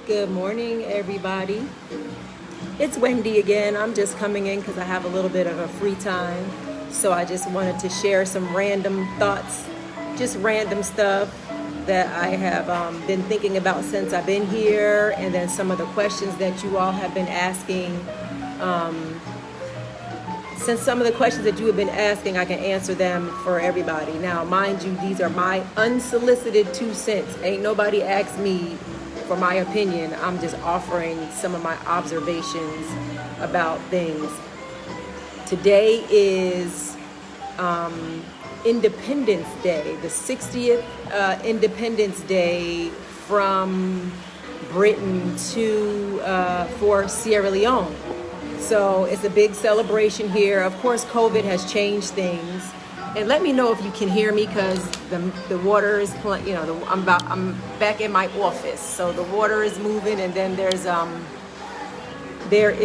Good morning, everybody. It's Wendy again. I'm just coming in because I have a little bit of a free time. So I just wanted to share some random thoughts, just random stuff that I have been thinking about since I've been here, and then some of the questions that you all have been asking. Since some of the questions that you have been asking, I can answer them for everybody. Now, mind you, these are my unsolicited 2 cents. Ain't nobody asked me for my opinion. I'm just offering some of my observations about things. Today is Independence Day, the 60th Independence Day from Britain for Sierra Leone. So it's a big celebration here. Of course, COVID has changed things. And let me know if you can hear me, because the water is, I'm back in my office, so the water is moving, and then there is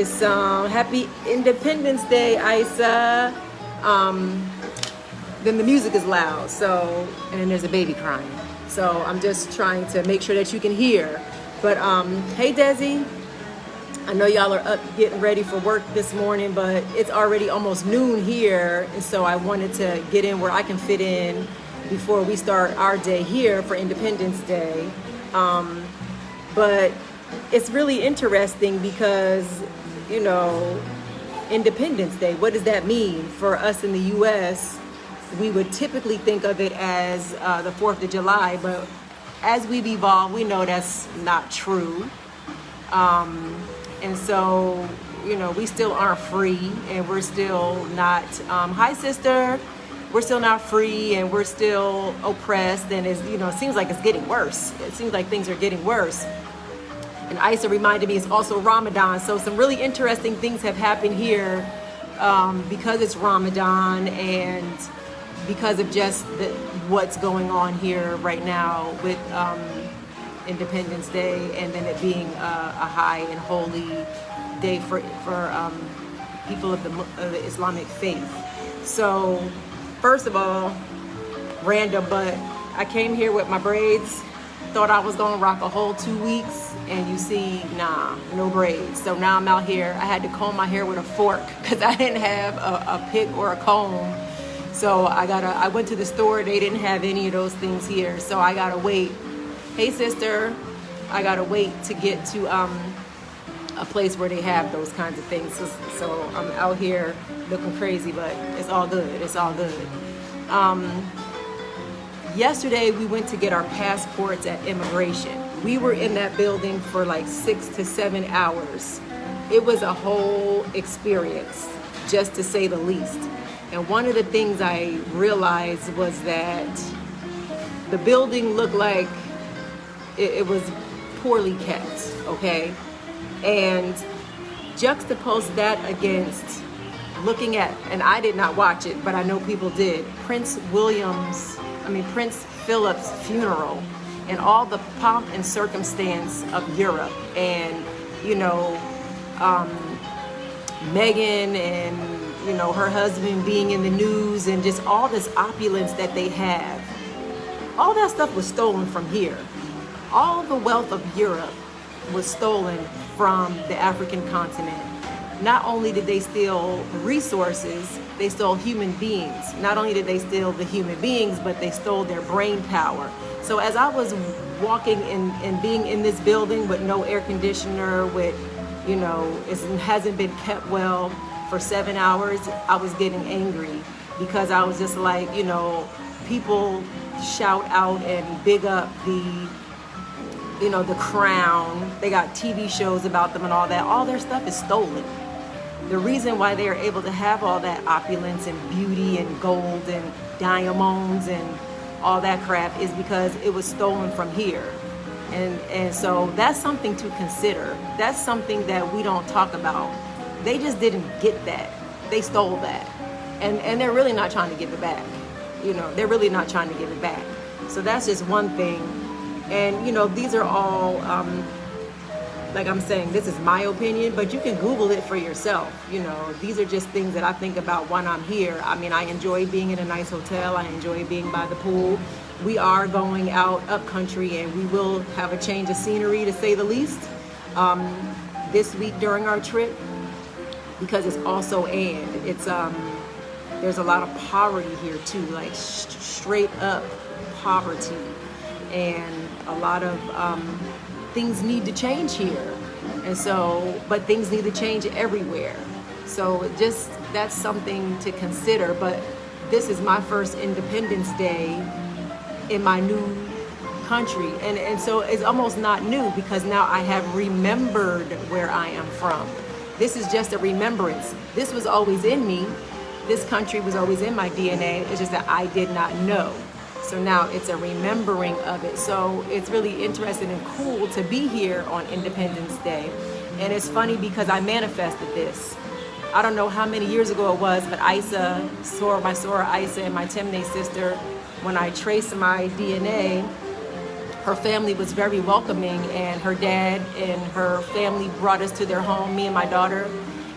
some Happy Independence Day, Isa. Then the music is loud, and then there's a baby crying. So I'm just trying to make sure that you can hear. But hey, Desi. I know y'all are up getting ready for work this morning, but it's already almost noon here, and so I wanted to get in where I can fit in before we start our day here for Independence Day. But it's really interesting because, Independence Day, what does that mean? For us in the U.S., we would typically think of it as the 4th of July, but as we've evolved, we know that's not true. And so, we still aren't free, and we're still not, hi sister, we're still not free, and we're still oppressed, and it seems like it's getting worse. It seems like things are getting worse. And Isa reminded me it's also Ramadan, so some really interesting things have happened here because it's Ramadan, and because of just what's going on here right now with Independence Day, and then it being a high and holy day for people of the Islamic faith. So first of all, random, but I came here with my braids, thought I was gonna rock a whole 2 weeks, and you see, nah, no braids. So now I'm out here. I had to comb my hair with a fork because I didn't have a pick or a comb. So I went to the store, they didn't have any of those things here, so I gotta wait. Hey sister, I gotta wait to get to a place where they have those kinds of things. So I'm out here looking crazy, but it's all good. It's all good. Yesterday we went to get our passports at immigration. We were in that building for like 6 to 7 hours. It was a whole experience, just to say the least. And one of the things I realized was that the building looked like it was poorly kept, okay? And juxtapose that against looking at, and I did not watch it, but I know people did, Prince Philip's funeral, and all the pomp and circumstance of Europe, and, Meghan and, her husband being in the news, and just all this opulence that they have. All that stuff was stolen from here. All the wealth of Europe was stolen from the African continent. Not only did they steal resources, they stole human beings. Not only did they steal the human beings, but they stole their brain power. So as I was walking and being in this building with no air conditioner, with, it hasn't been kept well for 7 hours, I was getting angry, because I was just like, people shout out and big up the Crown. They got TV shows about them and all that. All their stuff is stolen. The reason why they are able to have all that opulence and beauty and gold and diamonds and all that crap is because it was stolen from here. And so that's something to consider. That's something that we don't talk about. They just didn't get that. They stole that. And they're really not trying to give it back. They're really not trying to give it back. So that's just one thing. And, these are all, like I'm saying, this is my opinion, but you can Google it for yourself. These are just things that I think about when I'm here. I mean, I enjoy being in a nice hotel. I enjoy being by the pool. we are going out up country, and we will have a change of scenery, to say the least, this week during our trip, because it's also, and it's there's a lot of poverty here too, like straight up poverty, and a lot of things need to change here. And so, but things need to change everywhere. So just, that's something to consider. But this is my first Independence Day in my new country. And so it's almost not new, because now I have remembered where I am from. This is just a remembrance. This was always in me. This country was always in my DNA. It's just that I did not know. So now it's a remembering of it. So it's really interesting and cool to be here on Independence Day. And it's funny because I manifested this. I don't know how many years ago it was, but Isa, my Sora Isa, and my Temne sister, when I traced my DNA, her family was very welcoming, and her dad and her family brought us to their home, me and my daughter,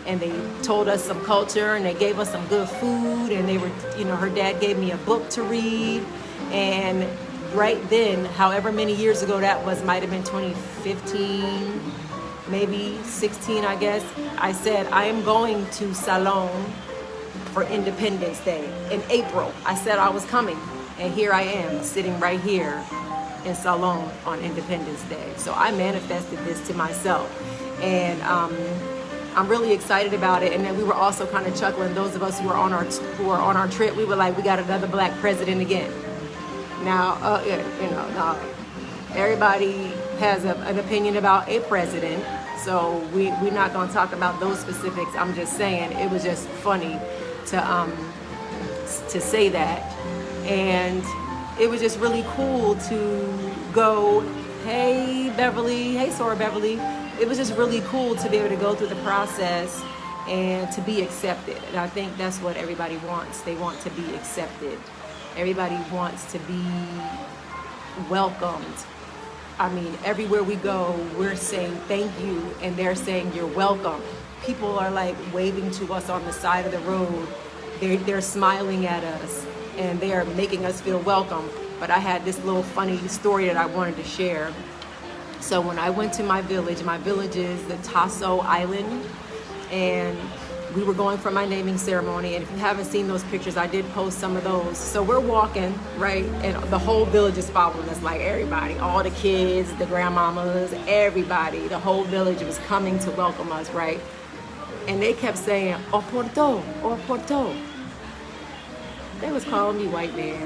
and they told us some culture, and they gave us some good food, and they were, her dad gave me a book to read. And right then, however many years ago that was, might have been 2015, maybe 16, I guess, I said, I am going to Salone for Independence Day in April. I said I was coming, and here I am, sitting right here in Salone on Independence Day. So I manifested this to myself, and I'm really excited about it. And then we were also kind of chuckling, those of us who were on our trip, we were like, we got another black president again. Now, now everybody has an opinion about a president, so we're not going to talk about those specifics. I'm just saying it was just funny to say that, and it was just really cool to go, hey Beverly, hey Sora Beverly. It was just really cool to be able to go through the process and to be accepted. And I think that's what everybody wants. They want to be accepted. Everybody wants to be welcomed. I mean, everywhere we go, we're saying thank you, and they're saying you're welcome. People are like waving to us on the side of the road. They're smiling at us, and they are making us feel welcome. But I had this little funny story that I wanted to share. So when I went to my village is the Tasso Island, and we were going for my naming ceremony. And if you haven't seen those pictures, I did post some of those. So we're walking, right? And the whole village is following us, like everybody, all the kids, the grandmamas, everybody, the whole village was coming to welcome us, right? And they kept saying, "O Porto, O Porto." They was calling me white man.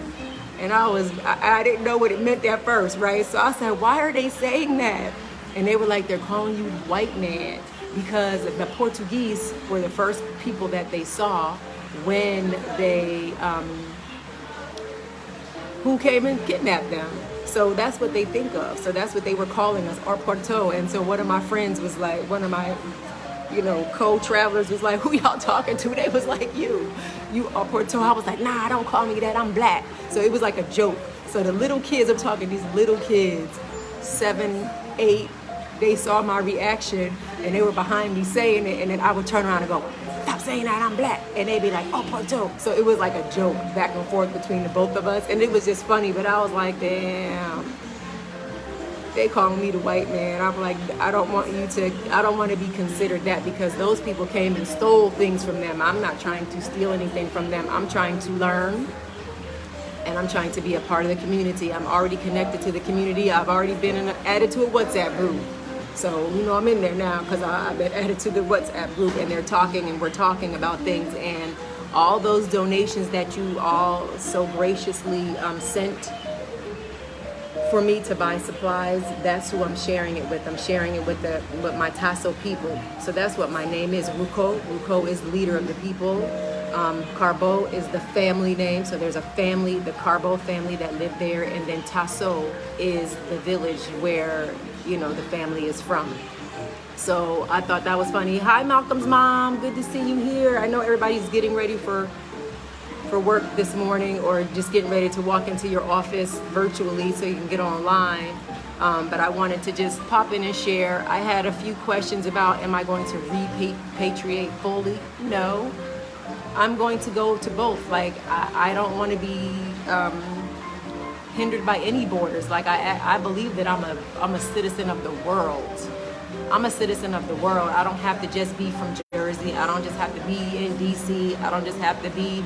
And I didn't know what it meant at first, right? So I said, why are they saying that? And they were like, they're calling you white man, because the Portuguese were the first people that they saw when they, who came and kidnapped them. So that's what they think of. So that's what they were calling us, or Porto. And so one of my friends was like, one of my, co-travelers was like, who y'all talking to? They was like, you are Porto. I was like, nah, don't call me that, I'm black. So it was like a joke. So the little kids, I'm talking these little kids, 7, 8, they saw my reaction, and they were behind me saying it, and then I would turn around and go, stop saying that, I'm black. And they'd be like, oh, Porto. So it was like a joke back and forth between the both of us, and it was just funny. But I was like, damn, they call me the white man. I'm like, I don't want to be considered that, because those people came and stole things from them. I'm not trying to steal anything from them. I'm trying to learn, and I'm trying to be a part of the community. I'm already connected to the community. I've already been added to a WhatsApp group. So, I'm in there now because I've been added to the WhatsApp group, and they're talking, and we're talking about things, and all those donations that you all so graciously sent for me to buy supplies, that's who I'm sharing it with. I'm sharing it with my Tasso people. So that's what my name is, Ruko. Ruko is the leader of the people. Carbo is the family name. So there's a family, the Carbo family that live there, and then Tasso is the village where, the family is from. So I thought that was funny. Hi, Malcolm's mom. Good to see you here. I know everybody's getting ready for work this morning, or just getting ready to walk into your office virtually so you can get online. But I wanted to just pop in and share. I had a few questions about, am I going to repatriate fully? No. I'm going to go to both. Like, I don't want to be hindered by any borders. Like I believe that I'm a citizen of the world. I'm a citizen of the world. I don't have to just be from Jersey. I don't just have to be in DC. I don't just have to be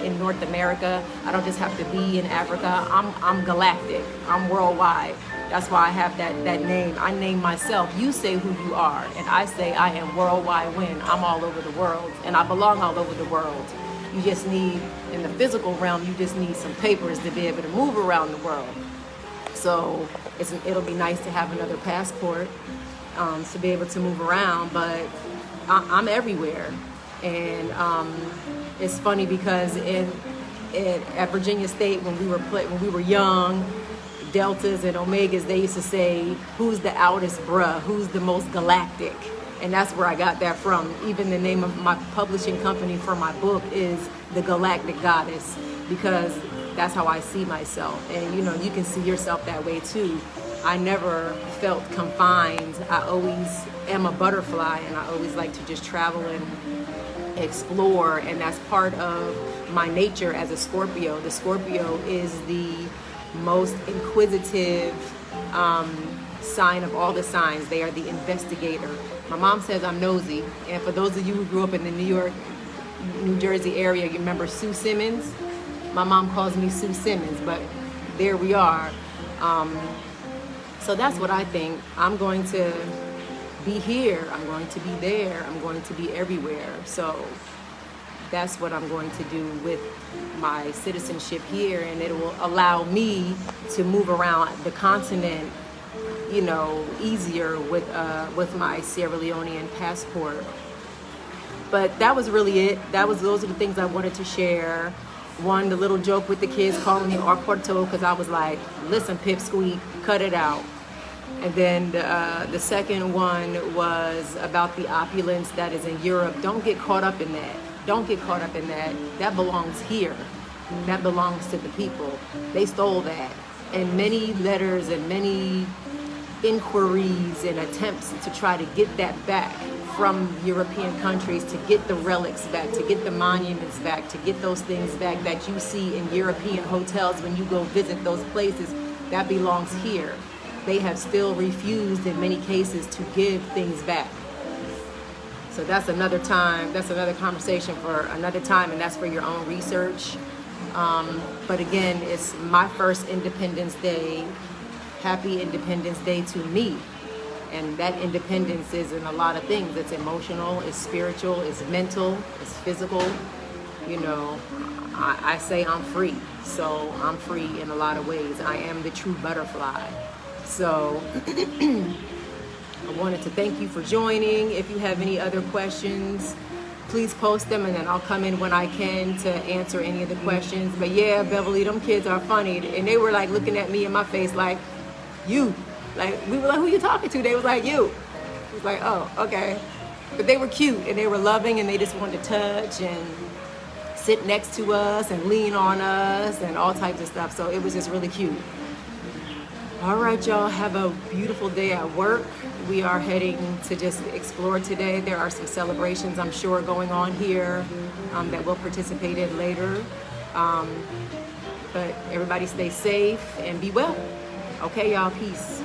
in North America. I don't just have to be in Africa. I'm galactic. I'm worldwide. That's why I have that name. I name myself. You say who you are, and I say I am worldwide when I'm all over the world, and I belong all over the world. You just need, in the physical realm, you just need some papers to be able to move around the world. So it'll be nice to have another passport to be able to move around, but I'm everywhere. And it's funny because at Virginia State, when we were young, Deltas and Omegas, they used to say, who's the outest bruh, who's the most galactic? And that's where I got that from. Even the name of my publishing company for my book is The Galactic Goddess, because that's how I see myself. And you can see yourself that way too. I never felt confined. I always am a butterfly, and I always like to just travel and explore, and that's part of my nature as a Scorpio. The Scorpio is the most inquisitive sign of all the signs. They are the investigator. My mom says I'm nosy, and for those of you who grew up in the New York, New Jersey area, you remember Sue Simmons? My mom calls me Sue Simmons, but there we are. So that's what I think. I'm going to be here. I'm going to be there. I'm going to be everywhere. So that's what I'm going to do with my citizenship here, and it will allow me to move around the continent, easier with my Sierra Leonean passport. But that was really it. Those are the things I wanted to share. One, the little joke with the kids calling me Arporto, because I was like, listen, pipsqueak, cut it out. And then the second one was about the opulence that is in Europe. Don't get caught up in that. Don't get caught up in that. That belongs here. That belongs to the people. They stole that. And many letters and many inquiries and attempts to try to get that back from European countries, to get the relics back, to get the monuments back, to get those things back that you see in European hotels when you go visit those places, that belongs here. They have still refused in many cases to give things back. So that's another time, that's another conversation for another time, and that's for your own research. But again, it's my first Independence Day. Happy Independence Day to me. And that independence is in a lot of things. It's emotional, it's spiritual, it's mental, it's physical. I say I'm free. So I'm free in a lot of ways. I am the true butterfly. So I wanted to thank you for joining. If you have any other questions, please post them, and then I'll come in when I can to answer any of the questions. But yeah, Beverly, them kids are funny. And they were like looking at me in my face like, you. Like, we were like, who you talking to? They was like, you. It was like, oh, okay. But they were cute, and they were loving, and they just wanted to touch and sit next to us and lean on us and all types of stuff. So it was just really cute. All right, y'all, have a beautiful day at work. We are heading to just explore today. There are some celebrations, I'm sure, going on here that we'll participate in later. But everybody stay safe and be well. Okay, y'all, peace.